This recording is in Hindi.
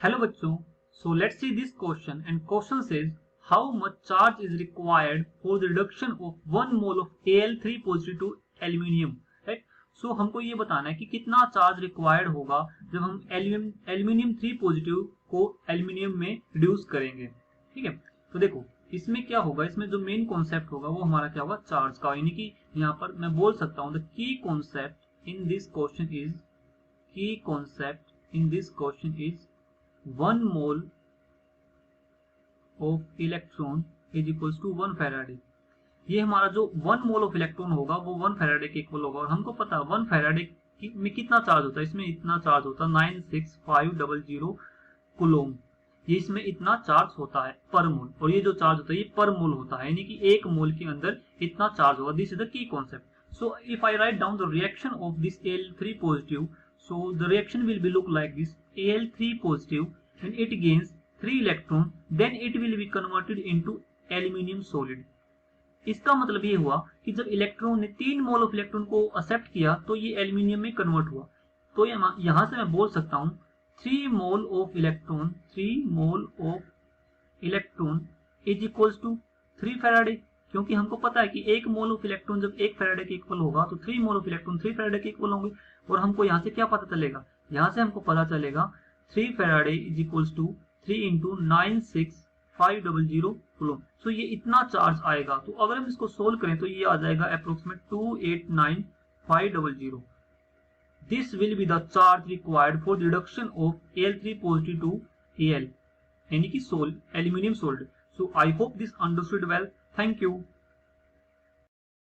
Hello बच्चों, so let's see this question and question says how much charge is required for the reduction of 1 mole of Al3 positive to aluminium, right? So हमको ये बताना है कि कितना चार्ज रिक्वायर्ड होगा जब हम एल्यूमिनियम 3 पॉजिटिव को एल्यूमिनियम में रिड्यूस करेंगे। ठीक है, तो देखो इसमें क्या होगा, इसमें जो मेन कॉन्सेप्ट होगा वो हमारा क्या होगा, चार्ज का। यानी कि यहाँ पर मैं बोल सकता हूँ the key concept in this question is 1 mole of electron is equals to 1 Faraday. ये हमारा जो 1 मोल ऑफ इलेक्ट्रॉन होगा वो 1 फैराडे के इक्वल होगा। और हमको पता है 1 फैराडे में कितना चार्ज होता है, इसमें इतना चार्ज होता है 96500 कूलोम। ये इसमें इतना चार्ज होता है पर मोल, और ये जो चार्ज होता है ये पर मोल होता है, यानी कि 1 मोल के अंदर इतना चार्ज होगा। This is the key concept. So if I write down the reaction of this Al3 positive, so the reaction will be look like this: Al3 positive, when it gains 3 electron, then it will be converted into aluminium solid। इसका मतलब ये हुआ कि जब इलेक्ट्रॉन ने 3 मोल ऑफ इलेक्ट्रॉन को एक्सेप्ट किया तो ये एल्यूमिनियम में कन्वर्ट हुआ। तो यहां से मैं बोल सकता हूं 3 mole of electron is equals to 3 faraday, क्योंकि हमको पता है कि 1 मोल ऑफ इलेक्ट्रॉन जब 1 फैराडे के इक्वल होगा तो 3 मोल ऑफ इलेक्ट्रॉन 3 फैराडे के इक्वल होंगे। और हमको यहाँ से क्या पता चलेगा, यहाँ से हमको पता चलेगा 3 faraday is equals to 3 into 96500 coulomb. So ये इतना चार्ज आएगा। तो अगर हम इसको सोल्व करें तो ये आ जाएगा approximate 289500। This will be the charge required for reduction of Al3 positive to Al, यानी कि aluminium solid. So I hope this understood well. Thank you.